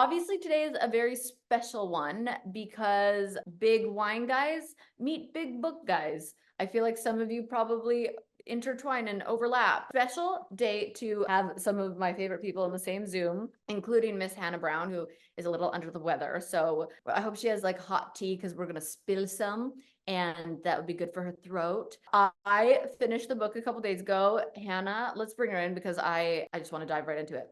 obviously today is a very special one because big wine guys meet big book guys. I feel like some of you probably intertwine and overlap. Special day to have some of my favorite people in the same Zoom, including Miss Hannah Brown, who is a little under the weather. So I hope she has like hot tea because we're gonna spill some, and that would be good for her throat. I finished the book a couple days ago. Hannah, let's bring her in because I just want to dive right into it.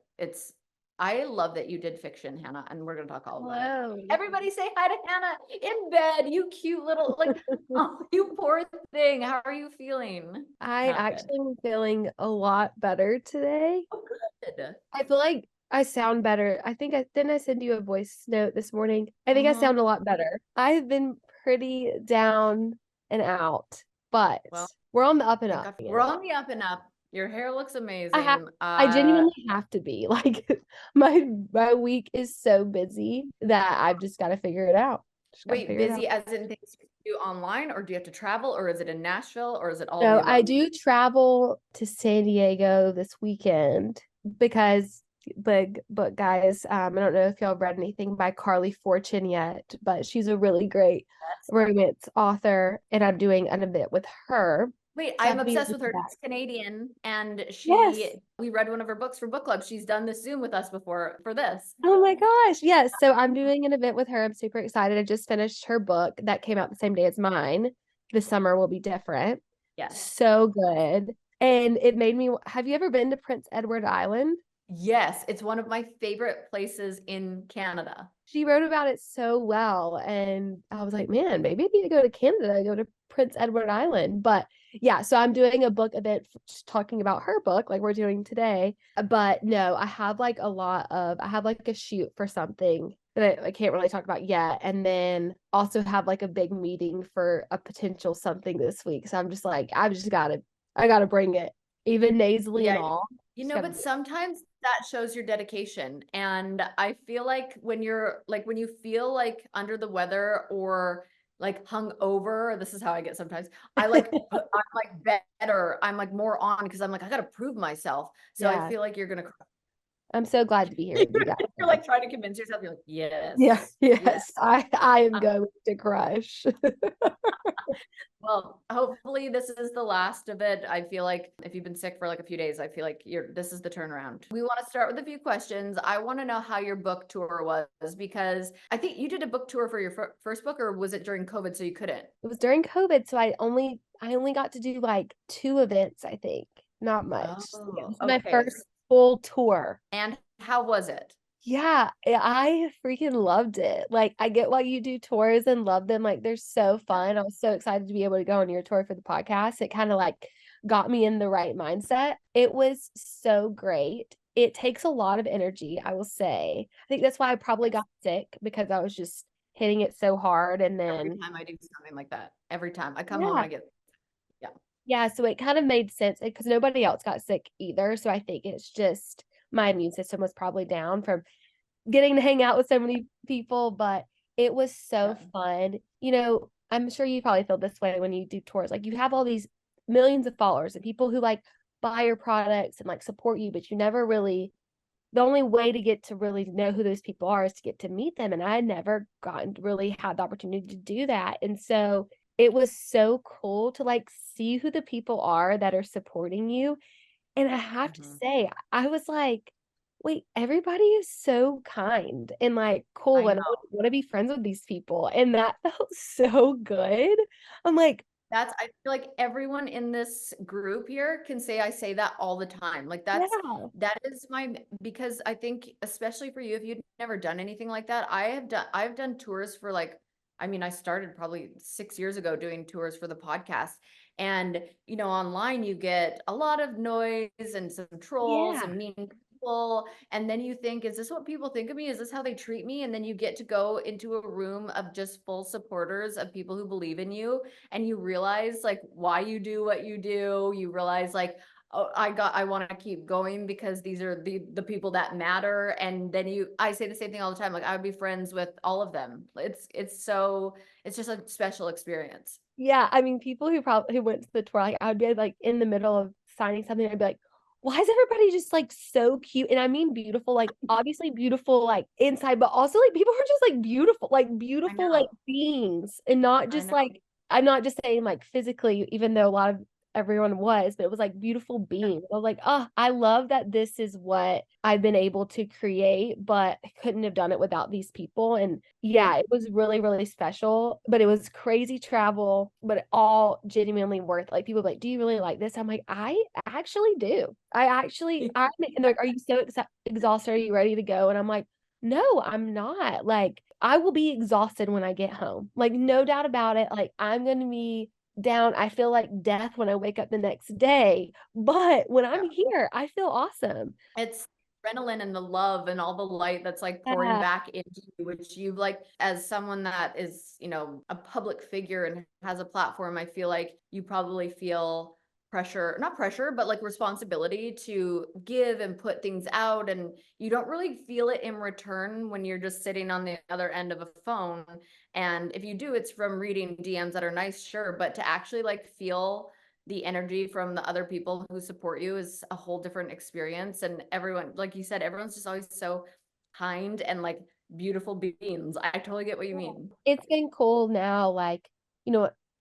I love that you did fiction, Hannah, and we're going to talk all about it. Hello. Everybody say hi to Hannah in bed. You cute little, like, oh, you poor thing. How are you feeling? I Not actually am feeling a lot better today. good. Oh, good. I feel like I sound better. I think didn't I send you a voice note this morning? I think I sound a lot better. I've been pretty down and out, but Well, we're on the up and thank up. God. We're on the up and up. Your hair looks amazing. I genuinely have to be. Like my week is so busy that I've just got to figure it out. Wait, busy as in things you do online, or do you have to travel, or is it in Nashville, or is it all of the No, above? I do travel to San Diego this weekend because but guys, I don't know if y'all read anything by Carly Fortune yet, but she's a really great romance author, and I'm doing an event with her. Wait, So I'm I'll be obsessed able with to her. do that. She's Canadian, and Yes. we read one of her books for book club. She's done this Zoom with us before for this. Oh my gosh. Yes. So I'm doing an event with her. I'm super excited. I just finished her book that came out the same day as mine. This summer will be different. Yes. So good. And it made me, have you ever been to Prince Edward Island? Yes, it's one of my favorite places in Canada. She wrote about it so well. And I was like, man, maybe I need to go to Canada, go to Prince Edward Island. But yeah, so I'm doing a book event just talking about her book, like we're doing today. But no, I have like I have like a shoot for something that I can't really talk about yet. And then also have like a big meeting for a potential something this week. So I'm just like, I gotta bring it, even nasally and all. But sometimes that shows your dedication. And I feel like when you feel like under the weather or like hung over, this is how I get sometimes. I'm like better. I'm like more on because I'm like, I gotta prove myself. So I feel like you're gonna cry. I'm so glad to be here with you guys. You're like trying to convince yourself. You're like, yes. Yes. I am going to crush. Well, hopefully this is the last of it. I feel like if you've been sick for like a few days, I feel like this is the turnaround. We want to start with a few questions. I want to know how your book tour was because I think you did a book tour for your first book, or was it during COVID so you couldn't? It was during COVID, so I only got to do like 2 events, I think. Not much. Oh, Yeah, this is okay. my first full tour. And how was it? Yeah, I freaking loved it. Like, I get why you do tours and love them. Like, they're so fun. I was so excited to be able to go on your tour for the podcast. It kind of like got me in the right mindset. It was so great. It takes a lot of energy, I will say. I think that's why I probably got sick because I was just hitting it so hard. And Every then, time I do something like that, every time I come home and I get, yeah, so it kind of made sense because nobody else got sick either. So I think it's just my immune system was probably down from getting to hang out with so many people, but it was so fun. You know, I'm sure you probably feel this way when you do tours. Like you have all these millions of followers and people who like buy your products and like support you, but you never really, the only way to get to really know who those people are is to get to meet them. And I had never gotten to really had the opportunity to do that. And so it was so cool to like see who the people are that are supporting you. And I have to say, I was like, wait, everybody is so kind and like cool, and I want to be friends with these people. And that felt so good. I'm like, I feel like everyone in this group here can say I say that all the time. Like that is because I think especially for you, if you've never done anything like that, I've done tours for like, I mean, I started probably 6 years ago doing tours for the podcast. And, online you get a lot of noise and some trolls and mean people. And then you think, is this what people think of me? Is this how they treat me? And then you get to go into a room of just full supporters of people who believe in you. And you realize like why you do what you do. You realize like, oh, I want to keep going because these are the people that matter. And then I say the same thing all the time. Like I would be friends with all of them. It's just a special experience. yeah, I mean, people who went to the tour, like I would be like in the middle of signing something, I'd be like, why is everybody just like so cute? And I mean beautiful, like obviously beautiful, like inside, but also like people are just like I beautiful, like know. beings, and not I just know. like, I'm not just saying like physically, even though a lot of everyone was, but it was like beautiful Yeah. beings. I was like, oh, I love that this is what I've been able to create, but I couldn't have done it without these people. And yeah, it was really, really special, but it was crazy travel, but all genuinely worth, like people be like, do you really like this? I'm like, I actually do. And they're like, are you so exhausted? Are you ready to go? And I'm like, no, I'm not. Like, I will be exhausted when I get home. Like, no doubt about it. Like, I'm going to be down. I feel like death when I wake up the next day. But when I'm Yeah. here, I feel awesome. It's adrenaline and the love and all the light that's like pouring Yeah. back into you, which you like as someone that is, a public figure and has a platform, I feel like you probably feel pressure, not pressure, but like responsibility to give and put things out. And you don't really feel it in return when you're just sitting on the other end of a phone. And if you do, it's from reading DMs that are nice, sure, but to actually like feel the energy from the other people who support you is a whole different experience. And everyone, like you said, everyone's just always so kind and like beautiful beings. I totally get what you mean. It's been cool now. Like,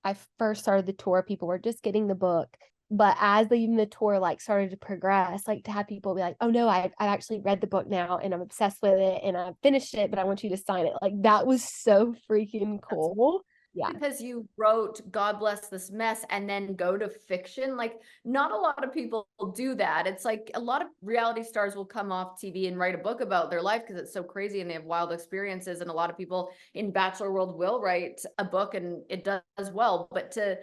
I first started the tour, people were just getting the book. But as the tour like started to progress, like to have people be like, oh no, I've actually read the book now and I'm obsessed with it and I've finished it, but I want you to sign it. Like that was so freaking That's cool. Yeah. because you wrote God Bless This Mess and then go to fiction. Like, not a lot of people do that. It's like a lot of reality stars will come off TV and write a book about their life because it's so crazy and they have wild experiences. And a lot of people in Bachelor world will write a book and it does well. But to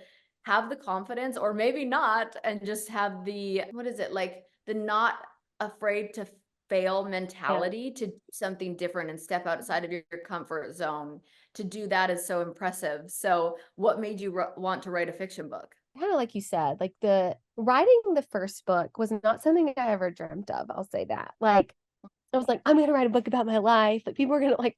have the confidence, or maybe not, and just have the, what is it, like the not afraid to fail Yeah. mentality to do something different and step outside of your comfort zone, to do that is so impressive. So what made you want to write a fiction book? Kind of like you said, like the writing the first book was not something I ever dreamt of. I'll say that. Like I was like, I'm gonna write a book about my life. Like people are gonna like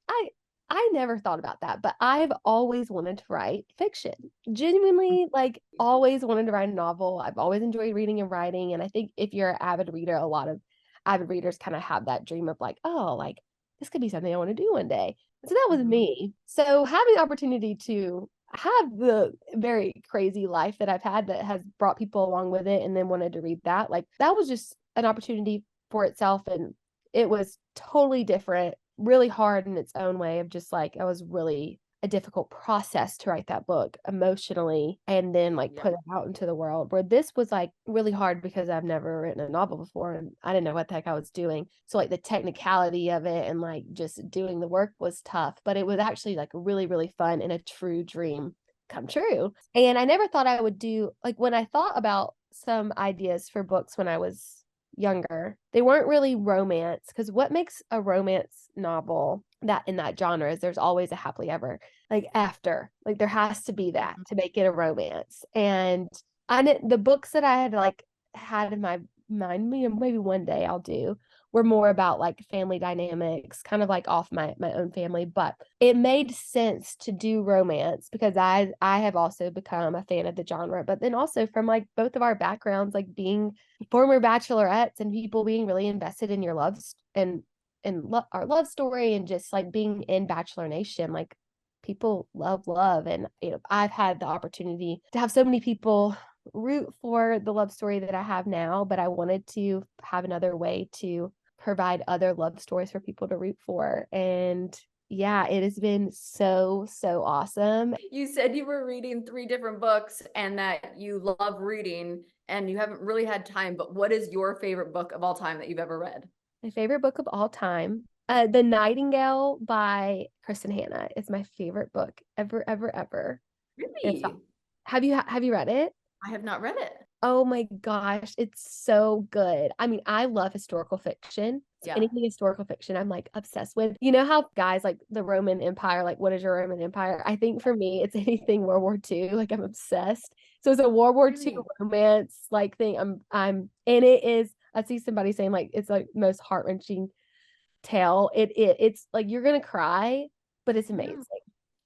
I never thought about that, but I've always wanted to write fiction. Genuinely, like always wanted to write a novel. I've always enjoyed reading and writing. And I think if you're an avid reader, a lot of avid readers kind of have that dream of like, oh, like this could be something I want to do one day. So that was Mhm. me. So having the opportunity to have the very crazy life that I've had that has brought people along with it and then wanted to read that, like that was just an opportunity for itself. And it was totally different, really hard in its own way of just like, it was really a difficult process to write that book emotionally and then like Yeah. put it out into the world. Where this was like really hard because I've never written a novel before and I didn't know what the heck I was doing. So like the technicality of it and like just doing the work was tough, but it was actually like really, really fun and a true dream come true. And I never thought I would do like when I thought about some ideas for books when I was younger, they weren't really romance because what makes a romance novel that in that genre is there's always a happily ever like after, like there has to be that Mhm. to make it a romance. And I didn't, the books that I had like had in my mind, maybe one day I'll do, were more about like family dynamics, kind of like off my own family. But it made sense to do romance because I have also become a fan of the genre. But then also from like both of our backgrounds, like being former bachelorettes and people being really invested in your loves and our love story and just like being in Bachelor Nation, like people love. And I've had the opportunity to have so many people root for the love story that I have now, but I wanted to have another way to provide other love stories for people to root for. And yeah, it has been so awesome. You said you were reading 3 different books and that you love reading and you haven't really had time, but what is your favorite book of all time that you've ever read? My favorite book of all time, The Nightingale by Kristen Hanna is my favorite book ever. It's Really? have you read it? I have not read it. Oh my gosh, it's so good. I mean, I love historical fiction. So Yeah. anything historical fiction, I'm like obsessed with. You know how guys like the Roman Empire, like what is your Roman Empire? I think for me, it's anything World War II. Like I'm obsessed. So it's a World War II Really? romance like thing. And it is. I see somebody saying like it's like most heart wrenching tale. It's like you're gonna cry, but it's amazing. No.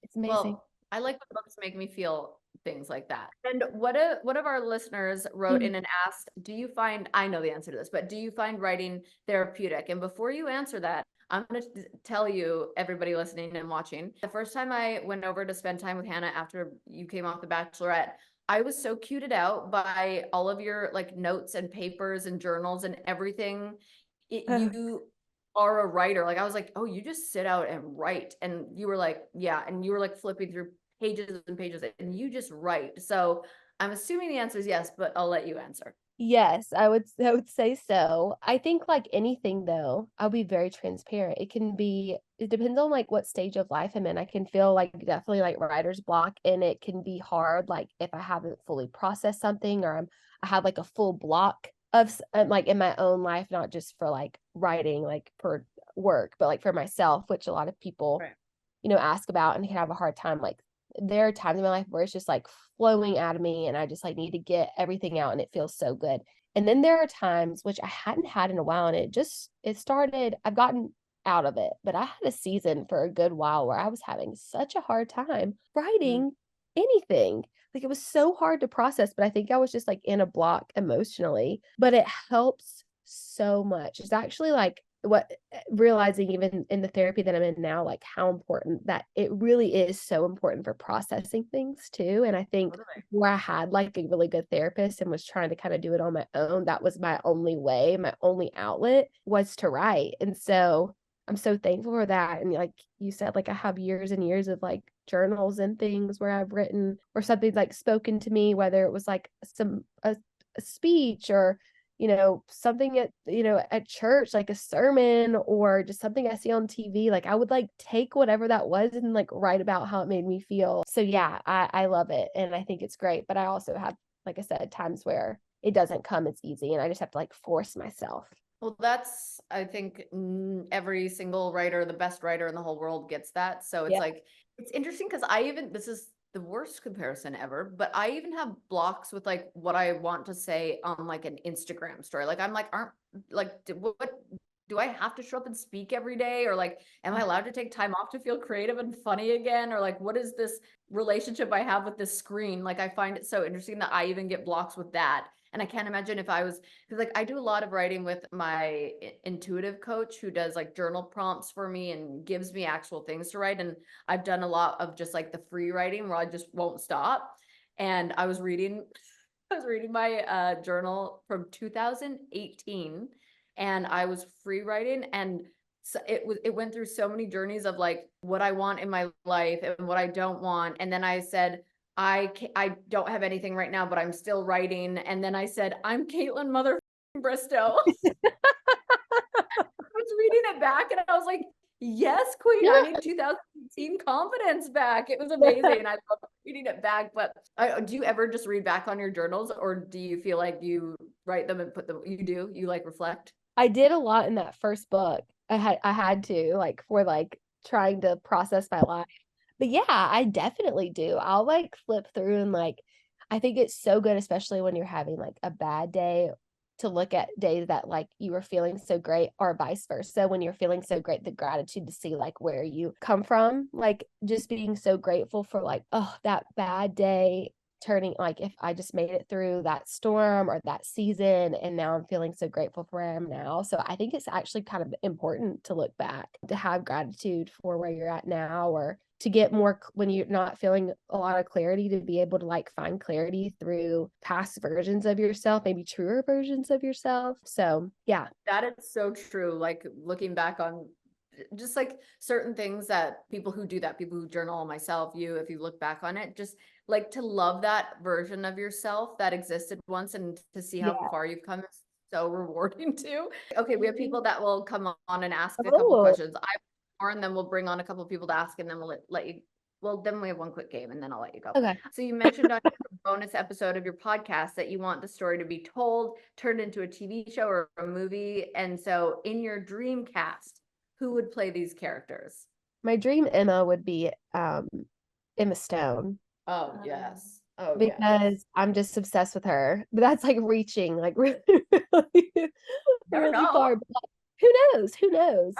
It's amazing. Well, I like when books make me feel things like that. And one of our listeners wrote in and asked, do you find, I know the answer to this, but do you find writing therapeutic? And before you answer that, I'm going to tell you, everybody listening and watching, the first time I went over to spend time with Hannah after you came off The Bachelorette, I was so cuted out by all of your like notes and papers and journals and everything. You are a writer. Like I was like, oh, you just sit out and write. And you were like, yeah. And you were like flipping through pages and pages and you just write. So I'm assuming the answer is yes, but I'll let you answer. Yes, I would say so. I think like anything though, I'll be very transparent. It depends on like what stage of life I'm in. I can feel like definitely like writer's block, and it can be hard like if I haven't fully processed something, or I have like a full block of like in my own life, not just for like writing like for work, but like for myself, which a lot of people, Right. ask about and can have a hard time. Like there are times in my life where it's just like flowing out of me and I just like need to get everything out and it feels so good. And then there are times which I hadn't had in a while, and I've gotten out of it, but I had a season for a good while where I was having such a hard time writing anything. Like it was so hard to process, but I think I was just like in a block emotionally, but it helps so much. It's actually like realizing even in the therapy that I'm in now, like how important that it really is, so important for processing things too. And I think where I had like a really good therapist and was trying to kind of do it on my own, that was my only way, my only outlet was to write. And so I'm so thankful for that. And like you said, like I have years and years of like journals and things where I've written or something like spoken to me, whether it was like a speech or something at church, like a sermon or just something I see on TV. Like I would like take whatever that was and like write about how it made me feel. So yeah, I love it. And I think it's great. But I also have, like I said, times where it doesn't come as easy and I just have to like force myself. Well, that's, I think every single writer, the best writer in the whole world gets that. So it's Yeah. like, it's interesting because this is the worst comparison ever, but I even have blocks with like what I want to say on like an Instagram story. Like I'm like, what do I have to show up and speak every day? Or like, am I allowed to take time off to feel creative and funny again? Or like, what is this relationship I have with this screen? Like, I find it so interesting that I even get blocks with that. And I can't imagine if I was, because like I do a lot of writing with my intuitive coach who does like journal prompts for me and gives me actual things to write. And I've done a lot of just like the free writing where I just won't stop. And I was reading my journal from 2018 and I was free writing, and so it went through so many journeys of like what I want in my life and what I don't want. And then I said, I don't have anything right now, but I'm still writing. And then I said, I'm Kaitlyn mother Bristowe. I was reading it back and I was like, yes, queen, I need 2018 confidence back. It was amazing. I love reading it back. But do you ever just read back on your journals, or do you feel like you write them and put them, you like reflect? I did a lot in that first book. I had to like for like trying to process my life. But yeah, I definitely do. I'll like flip through and like I think it's so good, especially when you're having like a bad day, to look at days that like you were feeling so great, or vice versa. When you're feeling so great, the gratitude to see like where you come from, like just being so grateful for like, oh, that bad day turning, like if I just made it through that storm or that season and now I'm feeling so grateful for where I am now. So I think it's actually kind of important to look back, to have gratitude for where you're at now, or to get more when you're not feeling a lot of clarity, to be able to like find clarity through past versions of yourself, maybe truer versions of yourself. So yeah. That is so true. Like looking back on just like certain things that people who do that, people who journal, myself, you, if you look back on it, just like to love that version of yourself that existed once and to see how Yeah. far you've come is so rewarding too. Okay, we have people that will come on and ask a couple Oh, questions. And then we'll bring on a couple people to ask, and then we'll let you. Well, then we have one quick game, and then I'll let you go. okay. So you mentioned on your bonus episode of your podcast that you want the story to be told, turned into a TV show or a movie. And so in your dream cast, who would play these characters? My dream Emma would be Emma Stone. Oh, yes. Oh, yes. Because I'm just obsessed with her. But that's like reaching like really, Never really know. far. Who knows?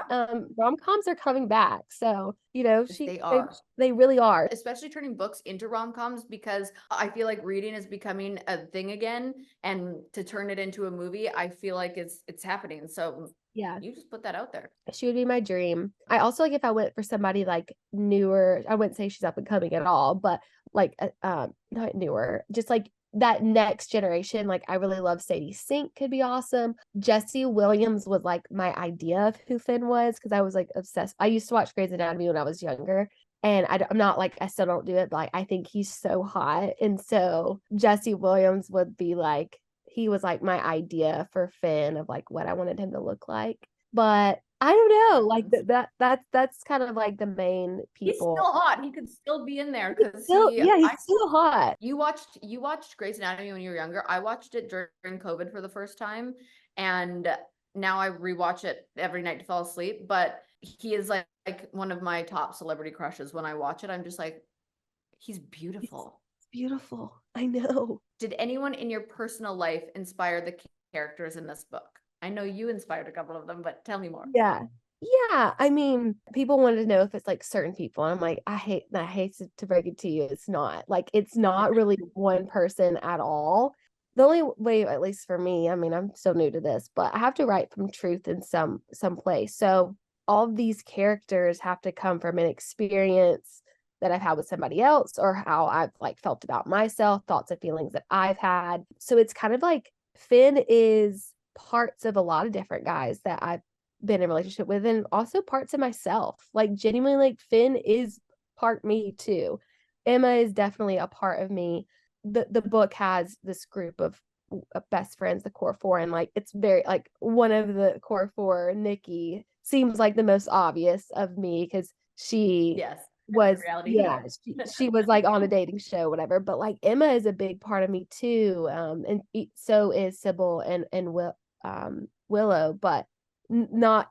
Rom-coms are coming back. So, They are. they really are. Especially turning books into rom-coms, because I feel like reading is becoming a thing again, and to turn it into a movie, I feel like it's happening. So Yeah. you just put that out there. She would be my dream. I also like if I went for somebody like newer, I wouldn't say she's up and coming at all, but like not newer, just like that next generation. Like I really love Sadie Sink, could be awesome. Jesse Williams was like my idea of who Finn was, because I was like obsessed. I used to watch Grey's Anatomy when I was younger. And I'm not like, I still don't do it, but like I think he's so hot. And so Jesse Williams would be like, he was like my idea for Finn of like what I wanted him to look like. But I don't know, like that's kind of like the main He's people. still hot. He could still be in there because He's still hot. You watched Grey's Anatomy when you were younger. I watched it during COVID for the first time, and now I rewatch it every night to fall asleep. But he is like one of my top celebrity crushes. When I watch it, I'm just like, he's beautiful. It's beautiful. I know. Did anyone in your personal life inspire the characters in this book? I know you inspired a couple of them, but tell me more. Yeah. Yeah. I mean, people wanted to know if it's like certain people. And I'm like, I hate to break it to you. It's not. Like, it's not really one person at all. The only way, at least for me, I mean, I'm still new to this, but I have to write from truth in some place. So all of these characters have to come from an experience that I've had with somebody else, or how I've like felt about myself, thoughts and feelings that I've had. So it's kind of like Finn is parts of a lot of different guys that I've been in a relationship with, and also parts of myself. Like genuinely, like Finn is part me too. Emma is definitely a part of me. The book has this group of best friends, the core four, and like it's very like one of the core four, Nikki, seems like the most obvious of me because she was she was like on a dating show, whatever. But like Emma is a big part of me too, and so is Sybil and Willow. But not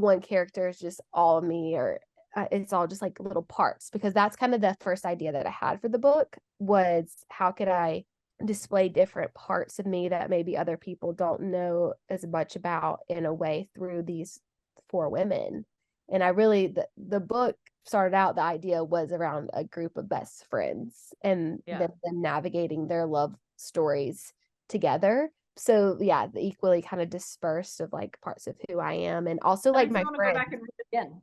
one character is just all of me, or it's all just like little parts, because that's kind of the first idea that I had for the book, was how could I display different parts of me that maybe other people don't know as much about in a way through these four women. And I really, the book started out, the idea was around a group of best friends and them navigating their love stories together. So yeah, the equally kind of dispersed of like parts of who I am, and also like my friends. Go back and read it again.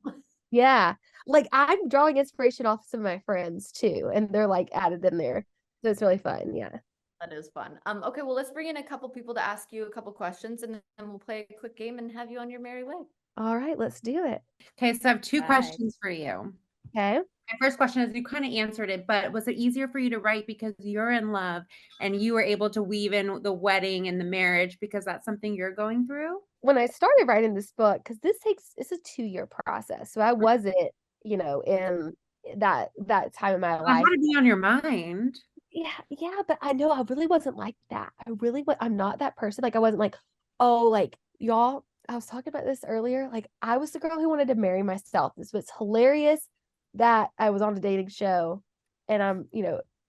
Yeah, like I'm drawing inspiration off some of my friends too, and they're like added in there, so it's really fun. Yeah, that is fun. Okay, well, let's bring in a couple people to ask you a couple questions, and then we'll play a quick game and have you on your merry way. All right, let's do it. Okay, so I have two questions for you. Okay. My first question is, you kind of answered it, but was it easier for you to write because you're in love and you were able to weave in the wedding and the marriage because that's something you're going through? When I started writing this book, because it's a 2-year process, so I wasn't, in that time of my life. How to be on your mind. Yeah, but I know I really wasn't like that. I'm not that person. Like I wasn't like, oh, like y'all, I was talking about this earlier. Like I was the girl who wanted to marry myself. This was hilarious that I was on a dating show, and I'm,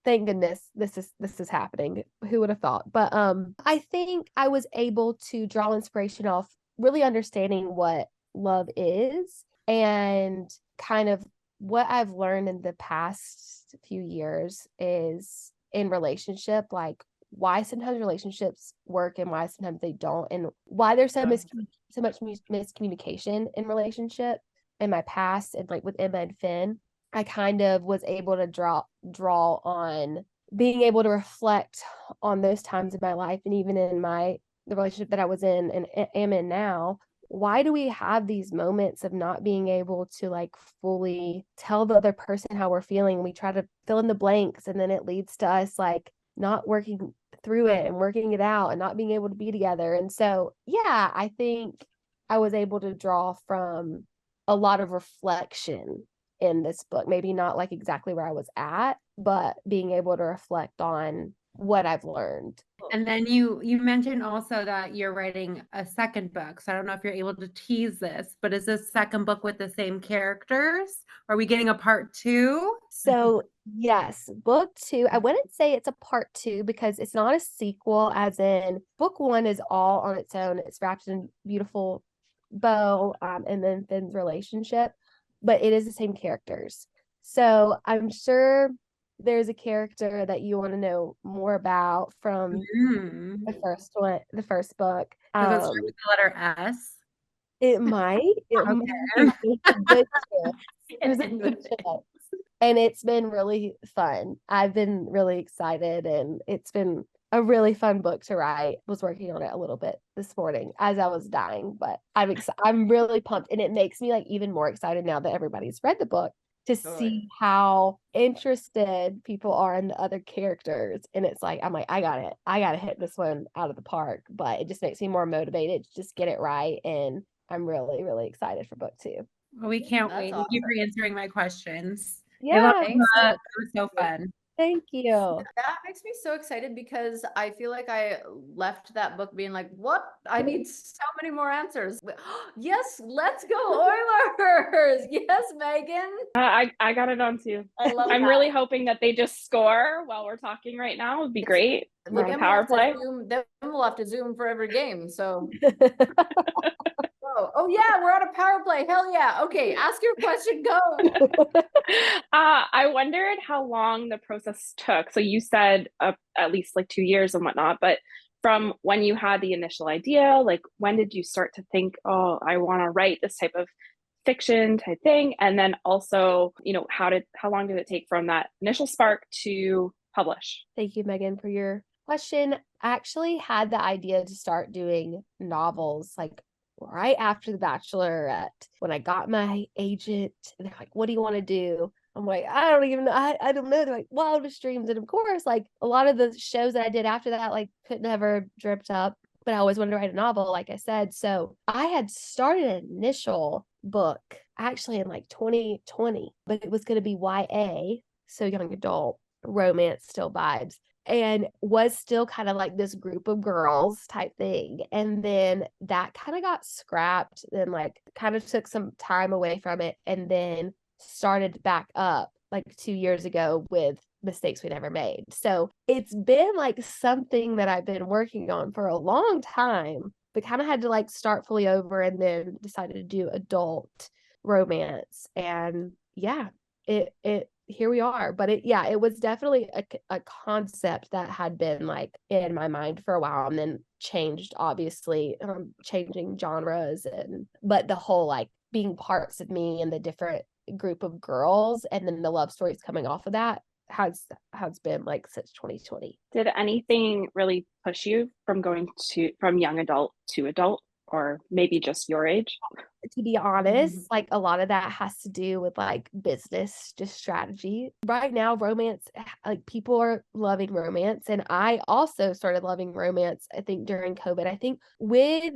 thank goodness this is happening. Who would have thought? But I think I was able to draw inspiration off really understanding what love is, and kind of what I've learned in the past few years is in relationship, like why sometimes relationships work and why sometimes they don't, and why there's so much miscommunication in relationship in my past. And like with Emma and Finn, I kind of was able to draw on being able to reflect on those times in my life, and even in the relationship that I was in and am in now. Why do we have these moments of not being able to like fully tell the other person how we're feeling? We try to fill in the blanks, and then it leads to us like not working through it and working it out and not being able to be together. And so, yeah, I think I was able to draw from a lot of reflection in this book. Maybe not like exactly where I was at, but being able to reflect on what I've learned. And then you mentioned also that you're writing a second book. So I don't know if you're able to tease this, but is this second book with the same characters? Are we getting a part 2? So yes, book 2. I wouldn't say it's a part 2 because it's not a sequel, as in book 1 is all on its own. It's wrapped in beautiful Beau and then Finn's relationship, but it is the same characters. So I'm sure there's a character that you want to know more about from the first one, the first book. Does it start with the letter S? It might. It Okay. might. It's a good chance. There's a good chance. And it's been really fun. I've been really excited, and it's been a really fun book to write. Was working on it a little bit this morning as I was dying, but I'm really pumped, and it makes me like even more excited now that everybody's read the book to see how interested people are in the other characters. And it's like, I'm like, I gotta hit this one out of the park, but it just makes me more motivated to just get it right. And I'm really, really excited for book 2. Well, we can't wait. Awesome. Thank you for answering my questions. Yeah, It was so fun. thank you. That makes me so excited because I feel like I left that book being like, what? I need so many more answers. Yes, let's go Oilers. Yes, Megan. I got it on too. I'm really hoping that they just score while we're talking right now. It would be great. Then Power play. Then we'll have to Zoom for every game. So oh yeah, we're on a power play. Hell yeah. Okay, ask your question. Go. I wondered how long the process took. So you said at least like 2 years and whatnot, but from when you had the initial idea, like when did you start to think, oh, I want to write this type of fiction type thing? And then also, how long did it take from that initial spark to publish? Thank you, Megan, for your question. I actually had the idea to start doing novels like right after The Bachelorette, when I got my agent, and they're like, what do you want to do? I'm like, I don't even know. I don't know. They're like, Wildest Dreams. And of course, like a lot of the shows that I did after that, like could never dripped up, but I always wanted to write a novel, like I said. So I had started an initial book actually in like 2020, but it was going to be YA, so young adult romance, still vibes, and was still kind of like this group of girls type thing. And then that kind of got scrapped, then like kind of took some time away from it, and then started back up like 2 years ago with Mistakes We Never Made. So it's been like something that I've been working on for a long time, but kind of had to like start fully over, and then decided to do adult romance. And yeah, it here we are. But it was definitely a concept that had been like in my mind for a while, and then changed, obviously, changing genres, but the whole like being parts of me and the different group of girls, and then the love stories coming off of that has been like since 2020. Did anything really push you from going from young adult to adult, or maybe just your age? To be honest, like a lot of that has to do with like business, just strategy. Right now, romance, like people are loving romance. And I also started loving romance, I think, during COVID. I think with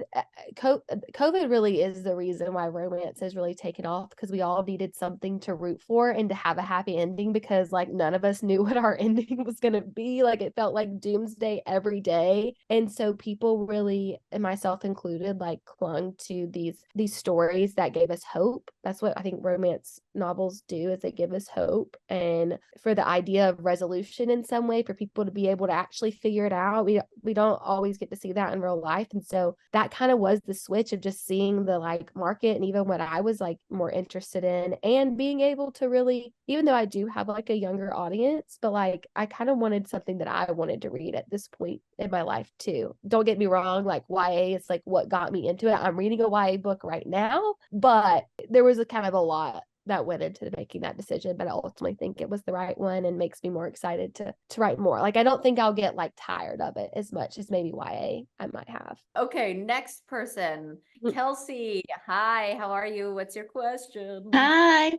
COVID really is the reason why romance has really taken off, because we all needed something to root for and to have a happy ending, because like none of us knew what our ending was going to be. Like it felt like doomsday every day. And so people really, and myself included, like clung to these stories that gave us hope. That's what I think romance novels do, is they give us hope, and for the idea of resolution in some way, for people to be able to actually figure it out. We don't always get to see that in real life. And so that kind of was the switch of just seeing the like market, and even what I was like more interested in, and being able to really, even though I do have like a younger audience, but like I kind of wanted something that I wanted to read at this point in my life too. Don't get me wrong, like YA is like what got me into it. I'm reading a YA book right now, but there was a kind of a lot that went into making that decision, but I ultimately think it was the right one, and makes me more excited to write more. Like I don't think I'll get like tired of it as much as maybe YA I might have. Okay, next person. Kelsey, hi, how are you? What's your question? Hi,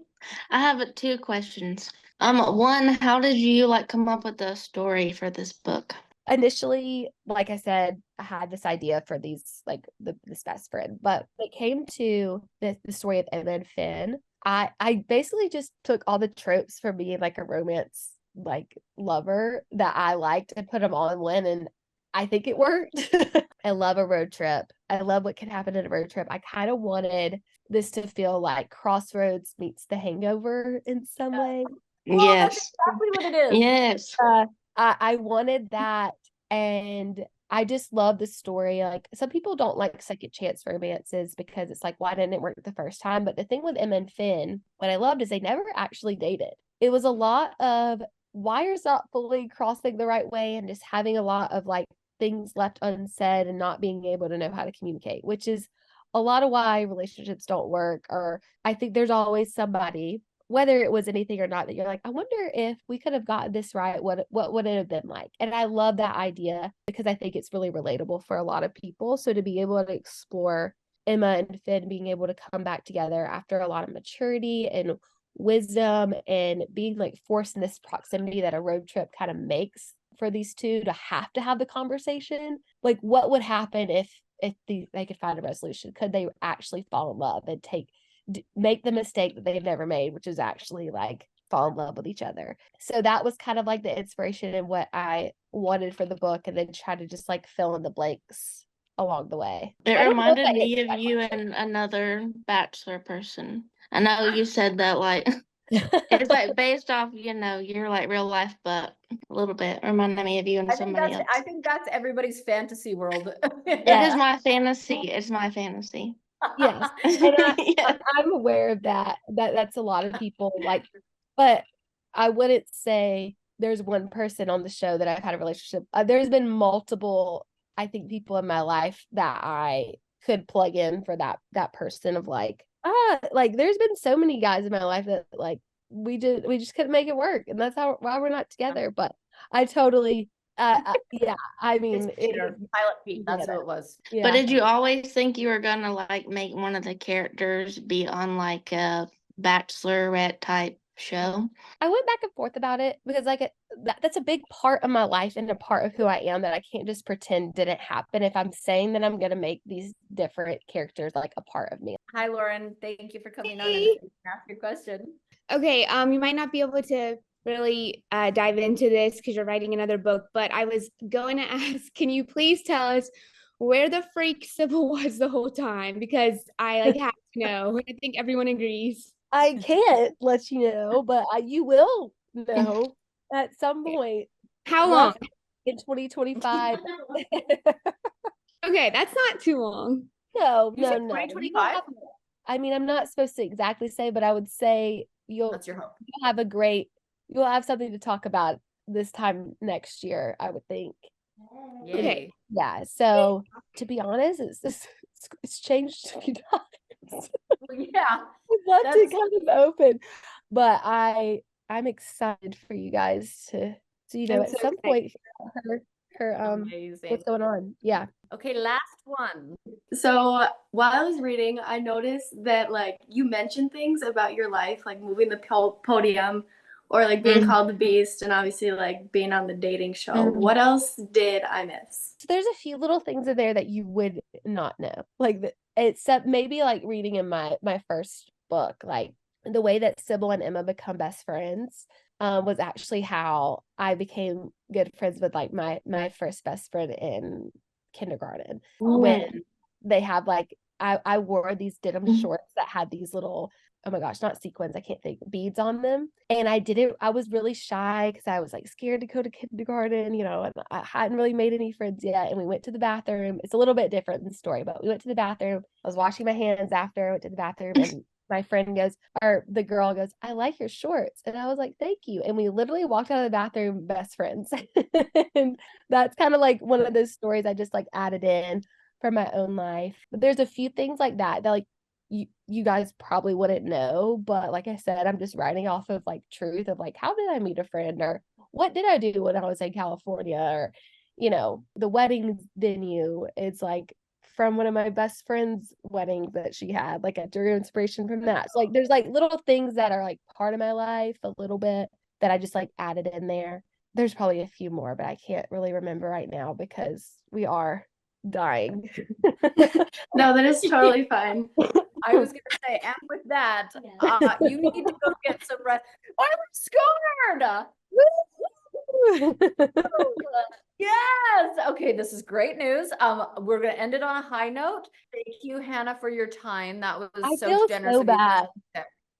I have 2 questions. One, how did you like come up with the story for this book? Initially, like I said, I had this idea for these like this best friend, but when it came to the story of Emma and Finn, I basically just took all the tropes for being like a romance like lover that I liked and put them all in one, and I think it worked. I love a road trip. I love what can happen in a road trip. I kind of wanted this to feel like Crossroads meets The Hangover in some way. Yes. That's exactly what it is. Yes. I wanted that And I just love the story. Like, some people don't like second chance romances because it's like, why didn't it work the first time? But the thing with Emma and Finn, what I loved is they never actually dated. It was a lot of wires not fully crossing the right way and just having a lot of like things left unsaid and not being able to know how to communicate, which is a lot of why relationships don't work. Or I think there's always somebody, whether it was anything or not, that you're like, I wonder if we could have gotten this right, what would it have been like? And I love that idea because I think it's really relatable for a lot of people. So to be able to explore Emma and Finn being able to come back together after a lot of maturity and wisdom and being like forced in this proximity that a road trip kind of makes for these two to have the conversation. Like, what would happen if they could find a resolution? Could they actually fall in love and make the mistake that they've never made, which is actually like fall in love with each other? So that was kind of like the inspiration and what I wanted for the book, and then try to just like fill in the blanks along the way. It reminded me of you and another Bachelor person. I know you said that like it's like based off, your like real life, but a little bit reminded me of you and somebody else. I think that's everybody's fantasy world. It is my fantasy. It's my fantasy. Yes. And I'm aware of that. That's a lot of people like, but I wouldn't say there's one person on the show that I've had a relationship. There's been multiple, I think, people in my life that I could plug in for that person of like there's been so many guys in my life that like we just couldn't make it work, and that's why we're not together. But I totally yeah, I mean, Pilot Pete, that's who it was. Yeah. But did you always think you were gonna like make one of the characters be on like a Bachelorette type show? I went back and forth about it because like that's a big part of my life and a part of who I am that I can't just pretend didn't happen if I'm saying that I'm gonna make these different characters like a part of me. Hi, Lauren. Thank you for coming on and ask your question. Okay, you might not be able to really dive into this because you're writing another book, but I was going to ask, can you please tell us where the freak Sybil was the whole time? Because I like have to know. I think everyone agrees. I can't let you know, but you will know at some point. How long? In 2025. Okay, that's not too long. No. 2025? I mean, I'm not supposed to exactly say, but I would say That's your hope. You'll have something to talk about this time next year, I would think. Yay. Yeah. So to be honest, it's changed a few times. Well, yeah. I'd love to kind of open, but I'm excited for you guys to at some point her Amazing. what's going on. Yeah. Okay, last one. So while I was reading, I noticed that like you mentioned things about your life, like moving the podium or like being called the Beast, and obviously like being on the dating show. What else did I miss? So there's a few little things in there that you would not know, like except maybe like reading in my first book, like the way that Sybil and Emma become best friends was actually how I became good friends with like my first best friend in kindergarten. When they have like I wore these denim shorts that had these little, oh my gosh, not sequins, I can't think, beads on them. And I was really shy because I was like scared to go to kindergarten, and I hadn't really made any friends yet. And we went to the bathroom. It's a little bit different than the story, but we went to the bathroom. I was washing my hands after I went to the bathroom, and my friend goes, or the girl goes, I like your shorts. And I was like, thank you. And we literally walked out of the bathroom best friends. And that's kind of like one of those stories I just like added in for my own life. But there's a few things like that like you guys probably wouldn't know, but like I said, I'm just writing off of like truth of like, how did I meet a friend, or what did I do when I was in California, or the wedding venue. It's like from one of my best friend's weddings that she had, like I drew inspiration from that. So like there's like little things that are like part of my life a little bit that I just like added in there. There's probably a few more, but I can't really remember right now because we are dying. No, that is totally fine. I was gonna say, and with that, you need to go get some rest. I'm scared. Yes. Okay, this is great news. We're gonna end it on a high note. Thank you, Hannah, for your time. That was I so feel generous. so of you. bad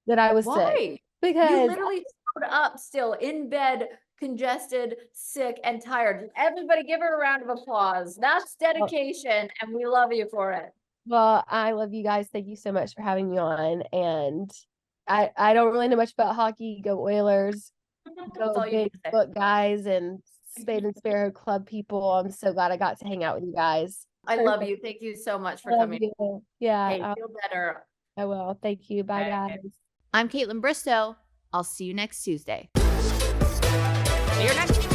that I was Why? sick because You literally showed up still in bed, congested, sick, and tired. Everybody give her a round of applause. That's dedication, and we love you for it. Well, I love you guys. Thank you so much for having me on. And I don't really know much about hockey. Go Oilers. Go Big Book guys and Spade and Sparrow Club people. I'm so glad I got to hang out with you guys. I love you. Thank you so much for coming. You. Yeah. Hey, feel better. I will. Thank you. Bye, guys. I'm Kaitlyn Bristowe. I'll see you next Tuesday. See you next